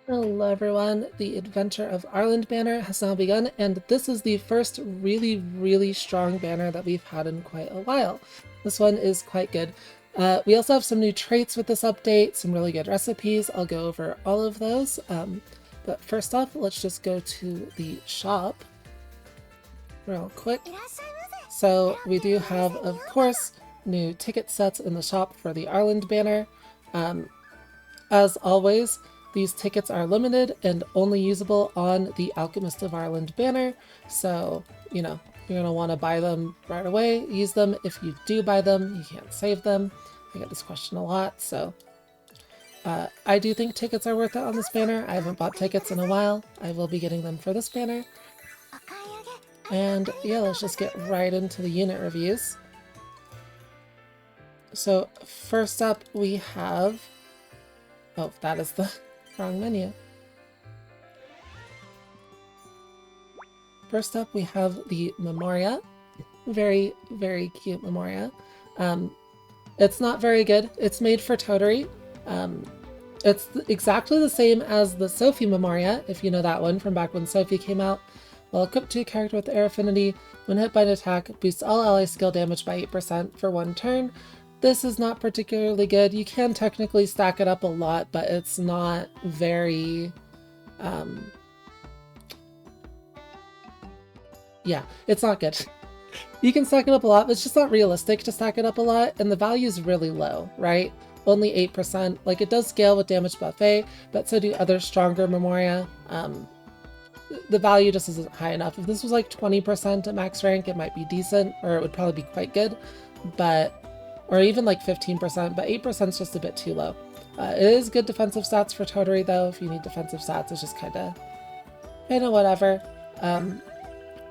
Hello everyone, the Adventure of Arland banner has now begun, and this is the first really strong banner that we've had in quite a while. This one is quite good. We also have some new traits with this update, some really good recipes. I'll go over all of those. But first off, let's just go to the shop real quick. So we do have, of course, new ticket sets in the shop for the Arland banner. As always, these tickets are limited and only usable on the Alchemist of Arland banner, so, you know, you're going to want to buy them right away, use them. If you do buy them, you can't save them. I get this question a lot, so I do think tickets are worth it on this banner. I haven't bought tickets in a while. I will be getting them for this banner. And yeah, let's just get right into the unit reviews. So first up we have... Oh, that is the wrong menu. First up, we have the memoria. Very cute memoria. It's not very good. It's made for totooria. It's exactly the same as the Sophie memoria, if you know that one from back when Sophie came out. While equipped to a character with air affinity, when hit by an attack, boosts all ally skill damage by 8% for one turn. This is not particularly good. You can technically stack it up a lot, but it's not very... yeah, it's not good. You can stack it up a lot, but it's just not realistic to stack it up a lot, and the value is really low, right? Only 8%. Like, it does scale with damage buffet, but so do other stronger memoria. The value just isn't high enough. If this was like 20% at max rank, it might be decent, or it would probably be quite good, but... or even like 15%, but 8% is just a bit too low. It is good defensive stats for totooria though. If you need defensive stats, it's just kind of whatever.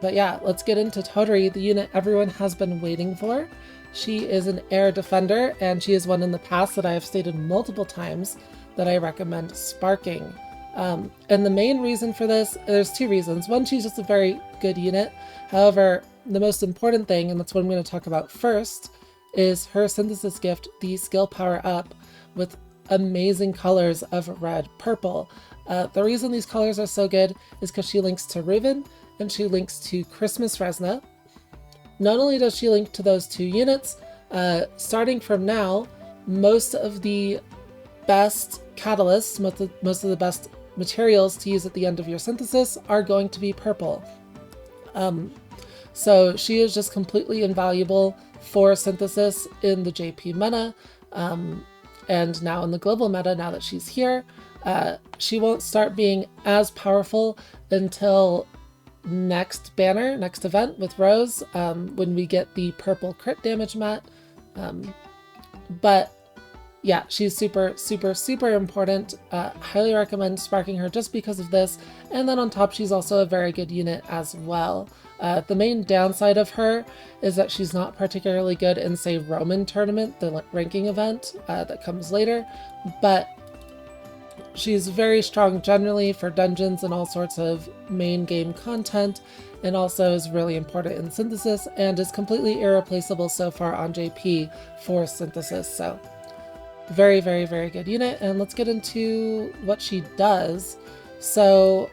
But yeah, let's get into totooria, the unit everyone has been waiting for. She is an air defender, and she is one in the past that I have stated multiple times that I recommend sparking. And the main reason for this, there's two reasons. One, she's just a very good unit. However, the most important thing, and that's what I'm going to talk about first, is her synthesis gift, the skill power up with amazing colors of red, purple. The reason these colors are so good is because she links to Riven and she links to Christmas Resna. Not only does she link to those two units, starting from now, most of the best catalysts, most of the best materials to use at the end of your synthesis are going to be purple. So she is just completely invaluable for synthesis in the JP meta, and now in the global meta, now that she's here. She won't start being as powerful until next banner, next event with Rose, when we get the purple crit damage mat. But yeah, she's super important. Highly recommend sparking her just because of this. And then on top, she's also a very good unit as well. The main downside of her is that she's not particularly good in, say, Roman Tournament, the ranking event that comes later, but she's very strong generally for dungeons and all sorts of main game content, and also is really important in synthesis and is completely irreplaceable so far on JP for synthesis. So very good unit. And let's get into what she does. So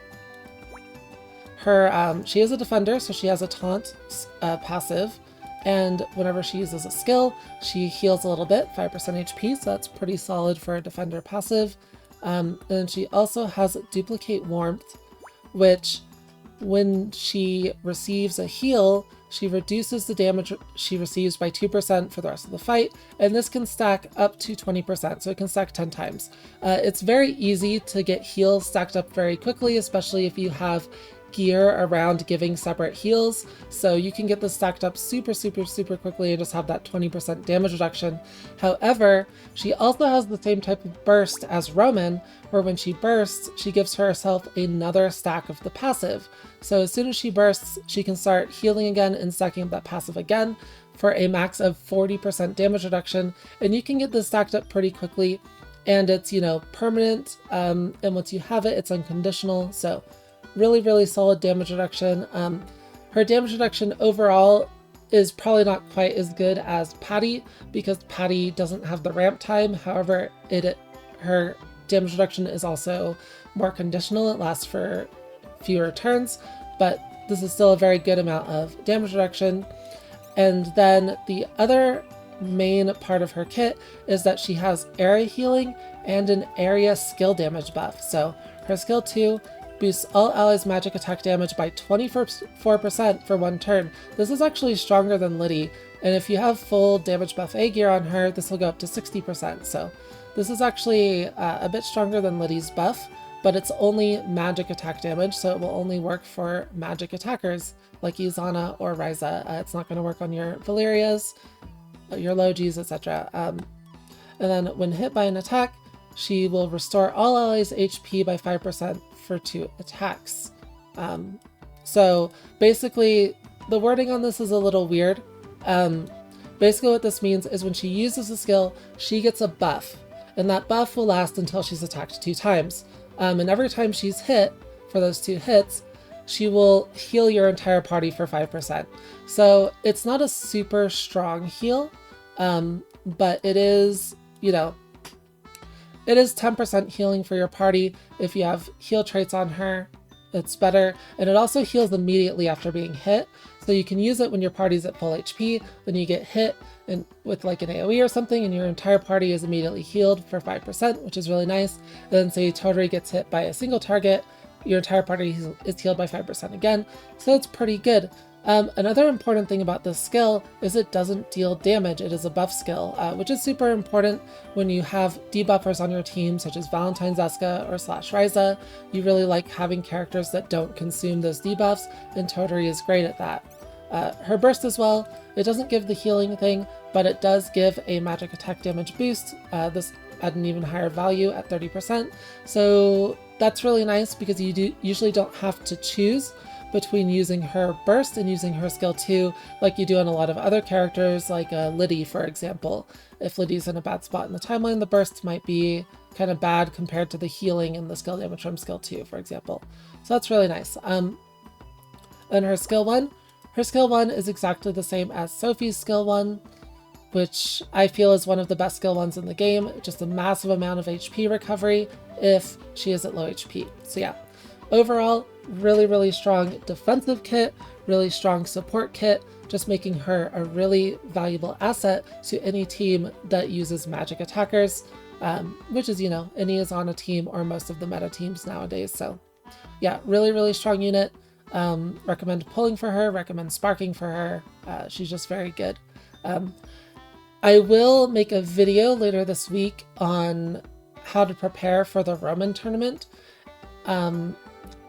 her she is a defender, so she has a taunt passive, and whenever she uses a skill, she heals a little bit, 5% HP, so that's pretty solid for a defender passive. And she also has duplicate warmth, which when she receives a heal, she reduces the damage she receives by 2% for the rest of the fight, and this can stack up to 20%, so it can stack 10 times. It's very easy to get heals stacked up very quickly, especially if you have gear around giving separate heals, so you can get this stacked up super quickly and just have that 20% damage reduction. However, she also has the same type of burst as Roman, where when she bursts, she gives herself another stack of the passive. So as soon as she bursts, she can start healing again and stacking up that passive again for a max of 40% damage reduction, and you can get this stacked up pretty quickly, and it's, you know, permanent, and once you have it, it's unconditional, so really solid damage reduction. Her damage reduction overall is probably not quite as good as Patty, because Patty doesn't have the ramp time. However, her damage reduction is also more conditional. It lasts for fewer turns, but this is still a very good amount of damage reduction. And then the other main part of her kit is that she has area healing and an area skill damage buff. So her skill 2 boosts all allies' magic attack damage by 24% for 1 turn. This is actually stronger than Liddy, and if you have full damage buff A gear on her, this will go up to 60%. So this is actually a bit stronger than Liddy's buff, but it's only magic attack damage, so it will only work for magic attackers like Izana or Ryza. It's not going to work on your Valerias, your Logis, etc. And then when hit by an attack, she will restore all allies' HP by 5% for 2 attacks. So basically, the wording on this is a little weird. Basically what this means is when she uses a skill, she gets a buff, and that buff will last until she's attacked 2 times. And every time she's hit, for those 2 hits, she will heal your entire party for 5%. So it's not a super strong heal, but it is, it is 10% healing for your party. If you have heal traits on her, it's better. And it also heals immediately after being hit. So you can use it when your party's at full HP, then you get hit and with like an AoE or something, and your entire party is immediately healed for 5%, which is really nice. And then say Totooria gets hit by a single target, your entire party is healed by 5% again. So it's pretty good. Another important thing about this skill is it doesn't deal damage. It is a buff skill, which is super important when you have debuffers on your team, such as Valentine Zeska or /Ryza. You really like having characters that don't consume those debuffs, and Totooria is great at that. Her burst as well, it doesn't give the healing thing, but it does give a magic attack damage boost, this at an even higher value at 30%. So that's really nice because you usually don't have to choose between using her burst and using her skill 2 like you do on a lot of other characters, like Liddy, for example. If Liddy's in a bad spot in the timeline, the burst might be kind of bad compared to the healing and the skill damage from skill 2, for example. So that's really nice. And her skill 1 is exactly the same as Sophie's skill 1, which I feel is one of the best skill 1s in the game. Just a massive amount of HP recovery if she is at low HP. So yeah, overall, really, really strong defensive kit, really strong support kit, just making her a really valuable asset to any team that uses magic attackers, which is, any is on a team or most of the meta teams nowadays. So yeah, really, really strong unit. Recommend pulling for her, recommend sparking for her. She's just very good. I will make a video later this week on how to prepare for the Roman tournament. And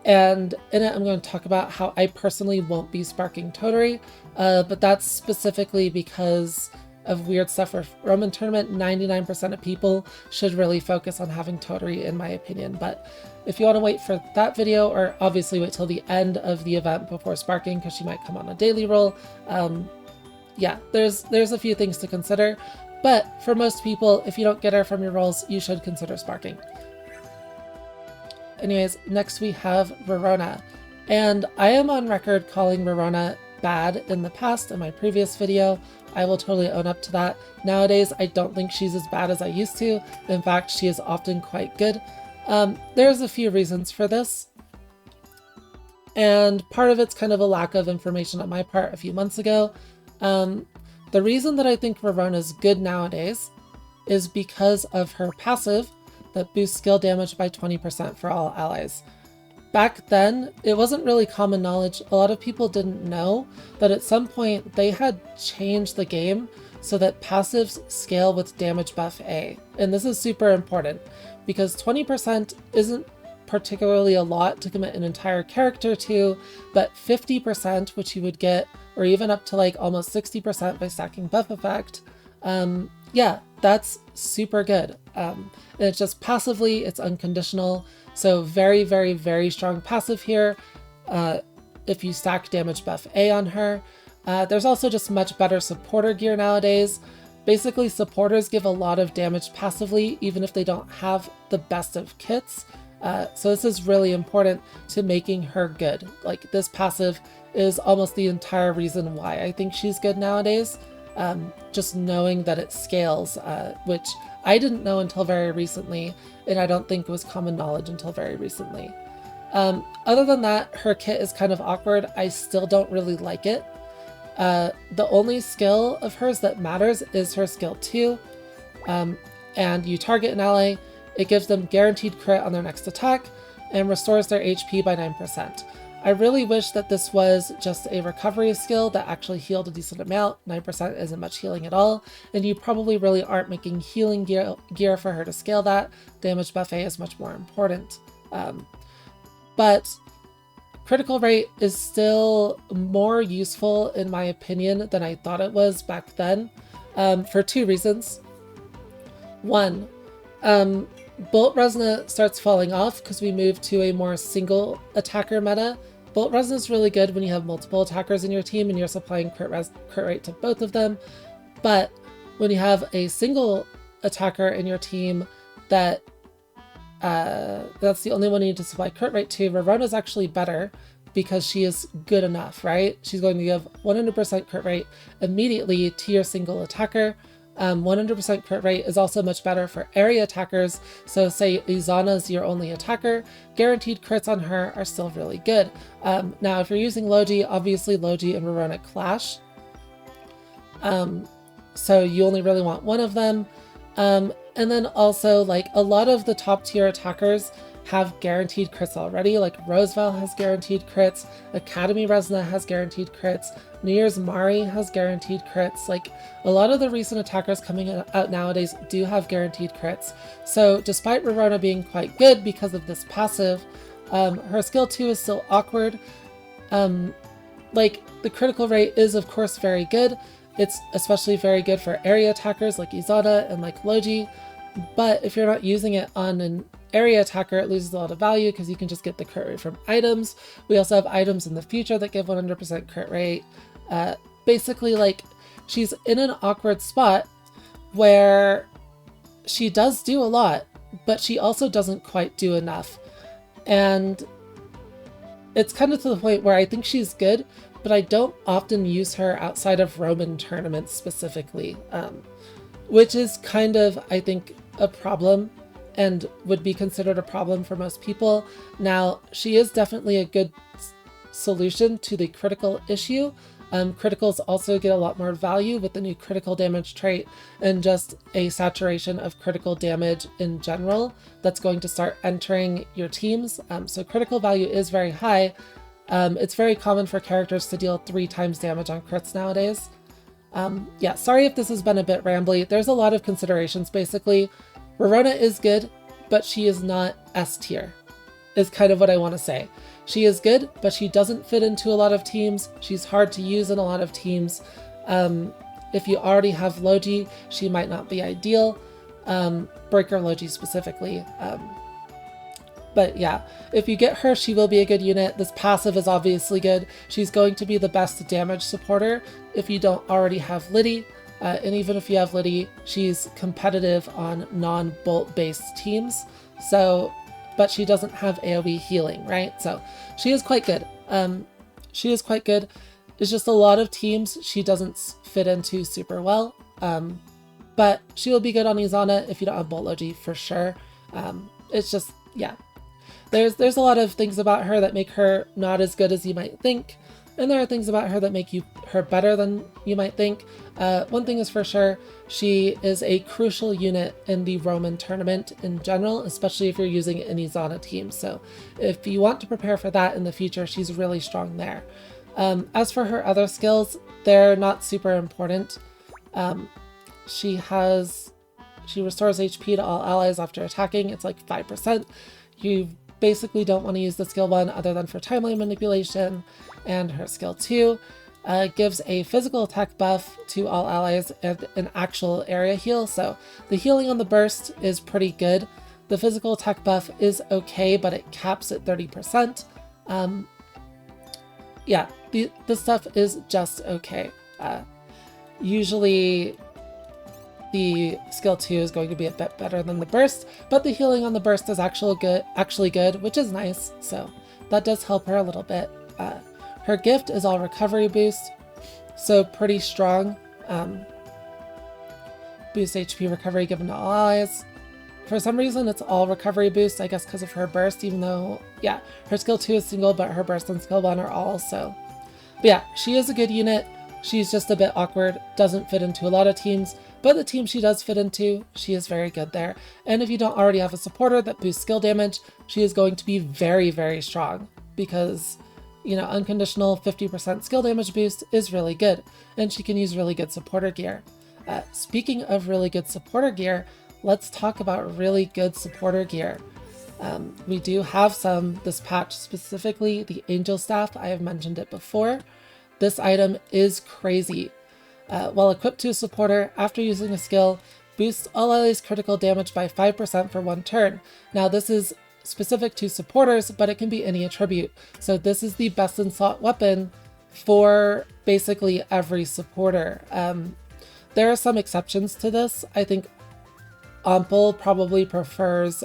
in it, I'm going to talk about how I personally won't be sparking Totooria, but that's specifically because of weird stuff for Roman tournament. 99% of people should really focus on having Totooria, in my opinion. But if you want to wait for that video, or obviously wait till the end of the event before sparking, because she might come on a daily roll, yeah, there's a few things to consider. But for most people, if you don't get her from your rolls, you should consider sparking. Anyways, next we have Rorolina, and I am on record calling Rorolina bad in the past in my previous video. I will totally own up to that. Nowadays, I don't think she's as bad as I used to. In fact, she is often quite good. There's a few reasons for this, and part of it's kind of a lack of information on my part a few months ago. The reason that I think Rorolina is good nowadays is because of her passive that boosts skill damage by 20% for all allies. Back then, it wasn't really common knowledge. A lot of people didn't know that at some point they had changed the game so that passives scale with damage buff A. And this is super important because 20% isn't particularly a lot to commit an entire character to, but 50%, which you would get, or even up to like almost 60% by stacking buff effect, yeah, that's super good. And it's just passively, it's unconditional. So very, very, very strong passive here. If you stack damage buff A on her. There's also just much better supporter gear nowadays. Basically, supporters give a lot of damage passively, even if they don't have the best of kits. So this is really important to making her good. Like, this passive is almost the entire reason why I think she's good nowadays. just knowing that it scales, which I didn't know until very recently, and I don't think was common knowledge until very recently. Other than that, her kit is kind of awkward. I still don't really like it. The only skill of hers that matters is her skill 2, and you target an ally, it gives them guaranteed crit on their next attack, and restores their HP by 9%. I really wish that this was just a recovery skill that actually healed a decent amount. 9% isn't much healing at all, and you probably really aren't making healing gear for her to scale that. Damage buffet is much more important. But critical rate is still more useful in my opinion than I thought it was back then, for 2 reasons. 1, Bolt Resna starts falling off because we move to a more single attacker meta. Bolt Resna is really good when you have multiple attackers in your team and you're supplying crit rate to both of them, but when you have a single attacker in your team that's the only one you need to supply crit rate to, Rorolina is actually better because she is good enough, right? She's going to give 100% crit rate immediately to your single attacker. 100% crit rate is also much better for area attackers, so say Izana is your only attacker, guaranteed crits on her are still really good. Now if you're using Logi, obviously Logi and Rorolina clash, so you only really want one of them. And then also, like, a lot of the top tier attackers have guaranteed crits already, like Roosevelt has guaranteed crits, Academy Resna has guaranteed crits, New Year's Mari has guaranteed crits. Like, a lot of the recent attackers coming out nowadays do have guaranteed crits. So despite Rorolina being quite good because of this passive, her skill 2 is still awkward. Like, the critical rate is of course very good. It's especially very good for area attackers like Izana and like Logi, but if you're not using it on an area attacker, it loses a lot of value because you can just get the crit rate from items. We also have items in the future that give 100% crit rate. Basically, like, she's in an awkward spot where she does do a lot, but she also doesn't quite do enough. And it's kind of to the point where I think she's good, but I don't often use her outside of Roman tournaments specifically, which is kind of, I think, a problem and would be considered a problem for most people. Now, she is definitely a good solution to the critical issue. Criticals also get a lot more value with the new critical damage trait and just a saturation of critical damage in general that's going to start entering your teams. So critical value is very high. It's very common for characters to deal 3 times damage on crits nowadays. Yeah, sorry if this has been a bit rambly. There's a lot of considerations basically. Rorolina is good, but she is not S tier, is kind of what I want to say. She is good, but she doesn't fit into a lot of teams. She's hard to use in a lot of teams. If you already have Logi, she might not be ideal. Breaker Logi specifically. But yeah, if you get her, she will be a good unit. This passive is obviously good. She's going to be the best damage supporter if you don't already have Liddy. And even if you have Liddy, she's competitive on non-bolt based teams. So, but she doesn't have AoE healing, right? So she is quite good. She is quite good. It's just a lot of teams she doesn't fit into super well. But she will be good on Izana if you don't have Bolt Logi for sure. It's just, yeah. There's a lot of things about her that make her not as good as you might think. And there are things about her that make her better than you might think. One thing is for sure, she is a crucial unit in the Roman tournament in general, especially if you're using an Izana team. So if you want to prepare for that in the future, she's really strong there. As for her other skills, they're not super important. She restores HP to all allies after attacking. It's like 5%. You basically don't want to use the skill 1 other than for timeline manipulation. And her skill 2 gives a physical attack buff to all allies and an actual area heal. So the healing on the burst is pretty good. The physical attack buff is okay, but it caps at 30%. Yeah, the stuff is just okay. Usually the skill 2 is going to be a bit better than the burst, but the healing on the burst is actually good, which is nice. So that does help her a little bit. Her gift is all recovery boost, so pretty strong. Boost HP recovery given to all allies. For some reason, it's all recovery boost, I guess because of her burst, even though, yeah, her skill 2 is single, but her burst and skill 1 are all, so. But yeah, she is a good unit. She's just a bit awkward, doesn't fit into a lot of teams, but the team she does fit into, she is very good there. And if you don't already have a supporter that boosts skill damage, she is going to be very, very strong because, you know, unconditional 50% skill damage boost is really good, and she can use really good supporter gear. Speaking of really good supporter gear, let's talk about really good supporter gear. We do have some this patch, specifically the Angel Staff. I have mentioned it before. This item is crazy. While equipped to a supporter, after using a skill, boosts all allies' critical damage by 5% for 1 turn. Now this is specific to supporters, but it can be any attribute. So this is the best in slot weapon for basically every supporter. There are some exceptions to this. I think Ampel probably prefers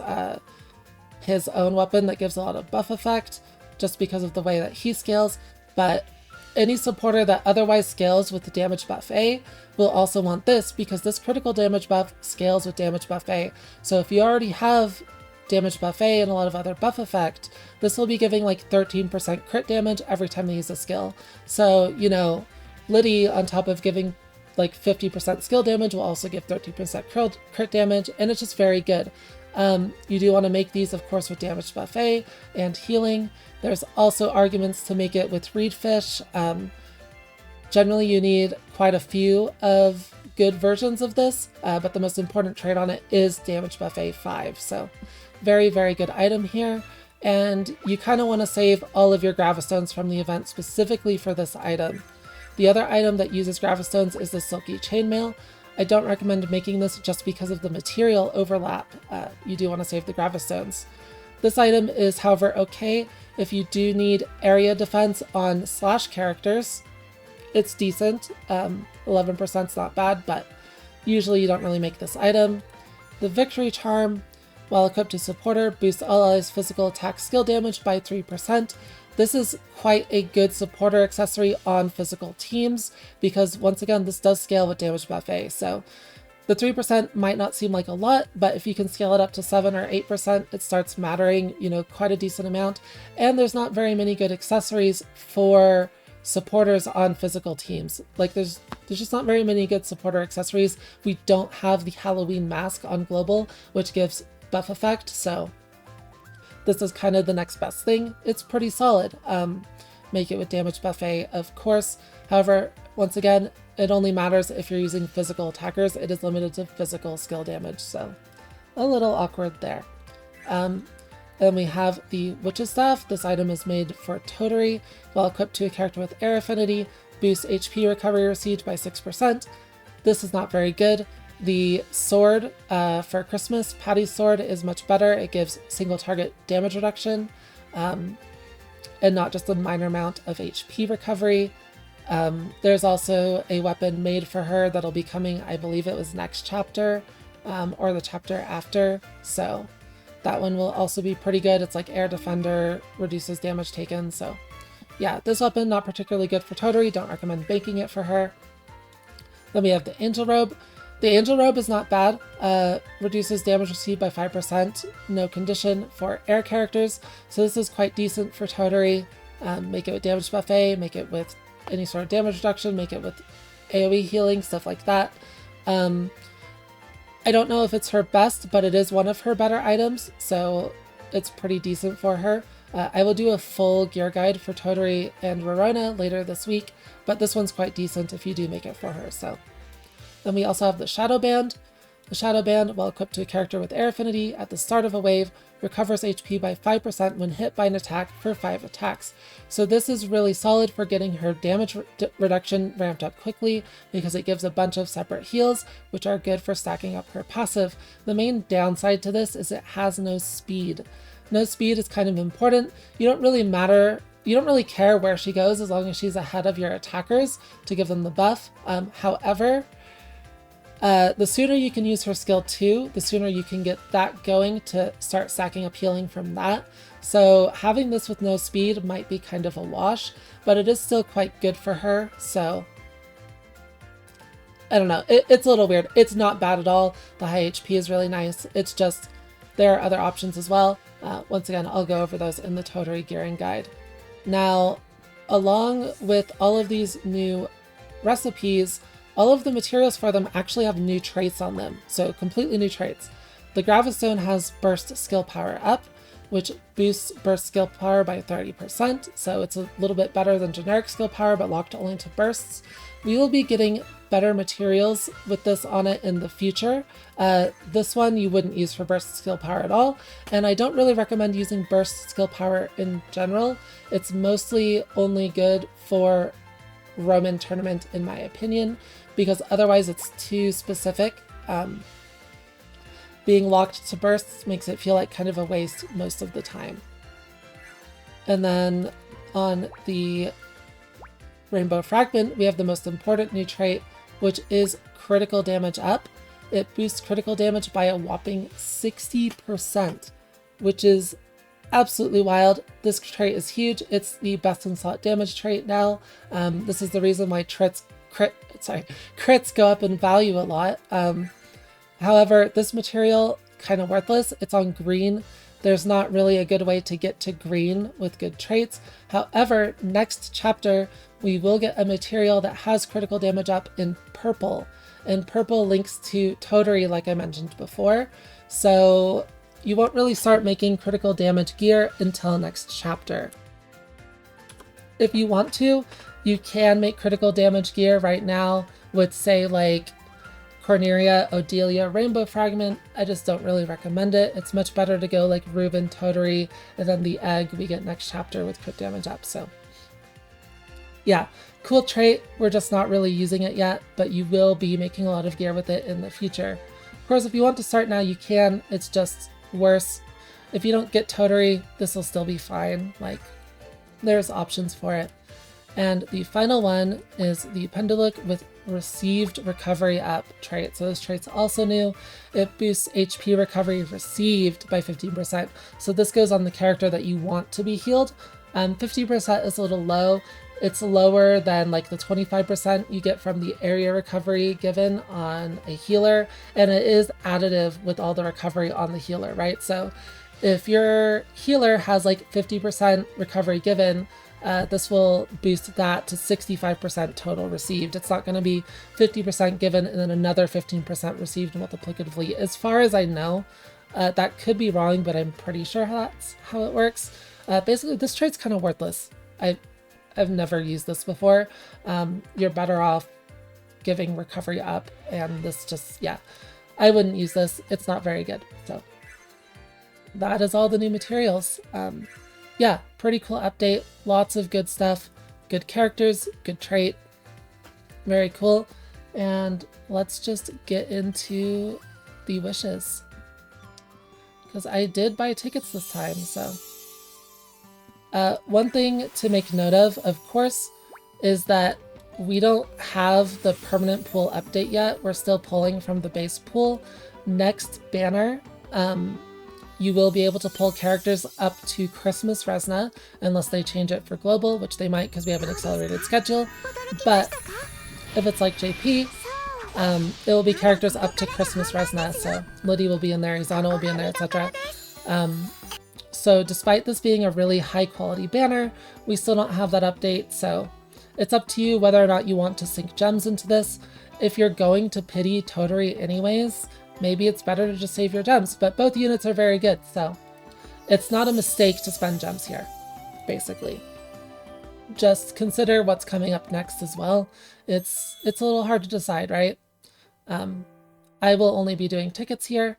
his own weapon that gives a lot of buff effect just because of the way that he scales, but any supporter that otherwise scales with the damage buff A will also want this because this critical damage buff scales with damage buff A. So if you already have damage buff A and a lot of other buff effect, this will be giving like 13% crit damage every time they use a skill. So, you know, Liddy, on top of giving like 50% skill damage, will also give 13% crit damage, and it's just very good. You do want to make these, of course, with damage buffet and healing. There's also arguments to make it with Reedfish. Generally, you need quite a few of good versions of this, but the most important trait on it is damage buffet 5. So very, very good item here. And you kind of want to save all of your Gravistones from the event specifically for this item. The other item that uses Gravistones is the Silky Chainmail. I don't recommend making this just because of the material overlap. You do want to save the Gravistones. This item is, however, okay if you do need area defense on slash characters. It's decent. 11% is not bad, but usually you don't really make this item. The Victory Charm, while equipped to supporter, boosts all allies' physical attack skill damage by 3%. This is quite a good supporter accessory on physical teams because, once again, this does scale with damage buffet. So the 3% might not seem like a lot, but if you can scale it up to 7 or 8%, it starts mattering, you know, quite a decent amount. And there's not very many good accessories for supporters on physical teams. Like there's just not very many good supporter accessories. We don't have the Halloween mask on global, which gives buff effect, so this is kind of the next best thing. It's pretty solid. Make it with damage buffet, of course. However, once again, it only matters if you're using physical attackers. It is limited to physical skill damage, so a little awkward there. Then we have the Witch's Staff. This item is made for Totooria. While equipped to a character with air affinity, boosts HP recovery received by 6%. This is not very good. The sword for Christmas, Patty's sword, is much better. It gives single target damage reduction and not just a minor amount of HP recovery. There's also a weapon made for her that'll be coming, I believe it was next chapter or the chapter after. So that one will also be pretty good. It's like air defender, reduces damage taken. So yeah, this weapon not particularly good for Totooria. Don't recommend banking it for her. Then we have the Angel Robe. The Angel Robe is not bad. Reduces damage received by 5%, no condition for air characters. So this is quite decent for Totooria. Make it with damage buffet, make it with any sort of damage reduction, make it with AoE healing, stuff like that. I don't know if it's her best, but it is one of her better items, so it's pretty decent for her. I will do a full gear guide for Totooria and rorolina later this week, but this one's quite decent if you do make it for her. So then we also have the Shadow Band. The Shadow Band, while equipped to a character with air affinity at the start of a wave, recovers HP by 5% when hit by an attack for 5 attacks. So this is really solid for getting her damage reduction ramped up quickly because it gives a bunch of separate heals, which are good for stacking up her passive. The main downside to this is it has no speed. No speed is kind of important. You don't really care where she goes as long as she's ahead of your attackers to give them the buff. However, the sooner you can use her skill 2, the sooner you can get that going to start stacking up healing from that. So having this with no speed might be kind of a wash, but it is still quite good for her. So I don't know. It's a little weird. It's not bad at all. The high HP is really nice. It's just there are other options as well. Once again, I'll go over those in the Totooria gearing guide. Now, along with all of these new recipes, all of the materials for them actually have new traits on them. So completely new traits. The Gravistone has burst skill power up, which boosts burst skill power by 30%. So it's a little bit better than generic skill power, but locked only to bursts. We will be getting better materials with this on it in the future. This one you wouldn't use for burst skill power at all, and I don't really recommend using burst skill power in general. It's mostly only good for Roman tournament in my opinion, because otherwise it's too specific. Being locked to bursts makes it feel like kind of a waste most of the time. And then on the Rainbow Fragment, we have the most important new trait, which is critical damage up. It boosts critical damage by a whopping 60%, which is absolutely wild. This trait is huge. It's the best in slot damage trait now. This is the reason why crits go up in value a lot. However, this material, kind of worthless. It's on green. There's not really a good way to get to green with good traits. However, next chapter, we will get a material that has critical damage up in purple. And purple links to Totooria, like I mentioned before. So you won't really start making critical damage gear until next chapter. If you want to, you can make critical damage gear right now with, say, like Corneria, Odelia, Rainbow Fragment. I just don't really recommend it. It's much better to go like Reuben, Totooria, and then the egg we get next chapter with crit damage up. So yeah, cool trait. We're just not really using it yet, but you will be making a lot of gear with it in the future. Of course, if you want to start now, you can. It's just worse. If you don't get Totooria, this will still be fine. Like, there's options for it. And the final one is the Penduluk with received recovery up trait. So this trait's also new. It boosts HP recovery received by 15%. So this goes on the character that you want to be healed. 50% is a little low. It's lower than like the 25% you get from the area recovery given on a healer. And it is additive with all the recovery on the healer, right? So if your healer has like 50% recovery given, this will boost that to 65% total received. It's not going to be 50% given and then another 15% received multiplicatively. As far as I know, that could be wrong, but I'm pretty sure that's how it works. Basically, this trait's kind of worthless. I've never used this before. You're better off giving recovery up, and this just, yeah, I wouldn't use this. It's not very good. So that is all the new materials. Yeah, pretty cool update. Lots of good stuff. Good characters, good trait. Very cool. And let's just get into the wishes. Because I did buy tickets this time, so. One thing to make note of course, is that we don't have the permanent pool update yet. We're still pulling from the base pool. Next banner, you will be able to pull characters up to Christmas Resna, unless they change it for global, which they might because we have an accelerated schedule. But if it's like JP, it will be characters up to Christmas Resna. So Liddy will be in there, Izana will be in there, etc. So despite this being a really high quality banner, we still don't have that update. So it's up to you whether or not you want to sink gems into this. If you're going to pity Totooria anyways, maybe it's better to just save your gems, but both units are very good, so it's not a mistake to spend gems here, basically. Just consider what's coming up next as well. It's a little hard to decide, right? I will only be doing tickets here.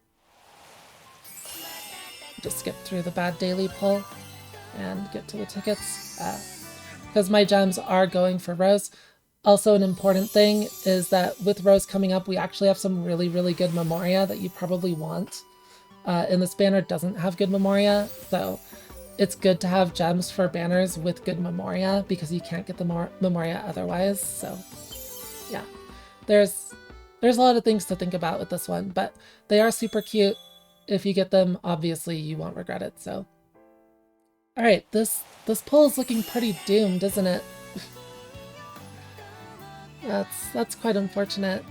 Just skip through the bad daily pull and get to the tickets, because my gems are going for Rose. Also, an important thing is that with Rose coming up, we actually have some really, really good memoria that you probably want. And this banner doesn't have good memoria, so it's good to have gems for banners with good memoria because you can't get the memoria otherwise. So yeah, there's a lot of things to think about with this one, but they are super cute. If you get them, obviously you won't regret it. So all right, this pull is looking pretty doomed, isn't it? That's quite unfortunate.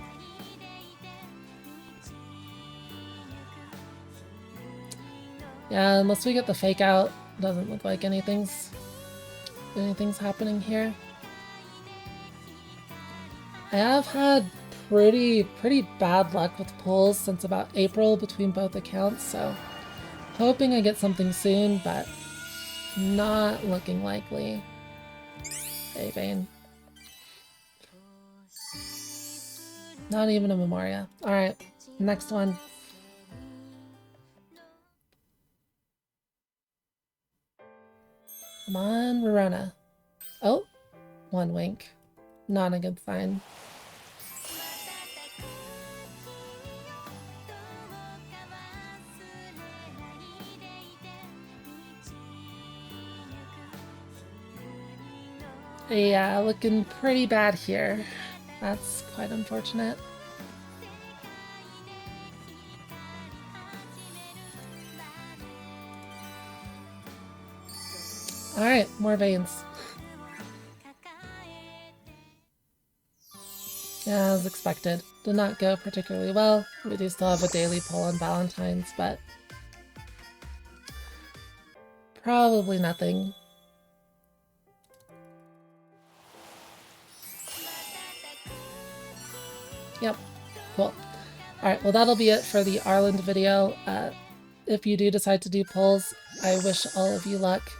Yeah, unless we get the fake out, doesn't look like anything's happening here. I have had pretty bad luck with pulls since about April between both accounts, so hoping I get something soon, but not looking likely. Hey, Vane. Not even a memoria. Alright, next one. Come on, Rorona. Oh, one wink. Not a good sign. Yeah, looking pretty bad here. That's quite unfortunate. Alright, more veins. Yeah, as expected. Did not go particularly well. We do still have a daily pull on Valentine's, but probably nothing. Yep, cool. Alright, well that'll be it for the Arland video. If you do decide to do pulls, I wish all of you luck.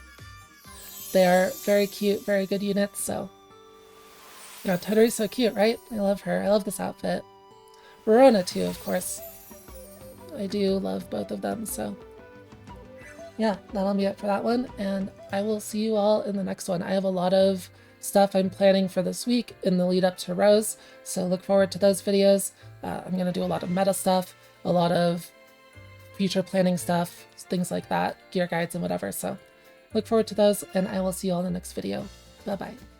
They are very cute, very good units, so... Yeah, Totooria's so cute, right? I love her. I love this outfit. Rorona too, of course. I do love both of them, so... Yeah, that'll be it for that one, and I will see you all in the next one. I have a lot of stuff I'm planning for this week in the lead up to Rose, so look forward to those videos. I'm going to do a lot of meta stuff, a lot of future planning stuff, things like that, gear guides and whatever, so look forward to those, and I will see you all in the next video. Bye-bye.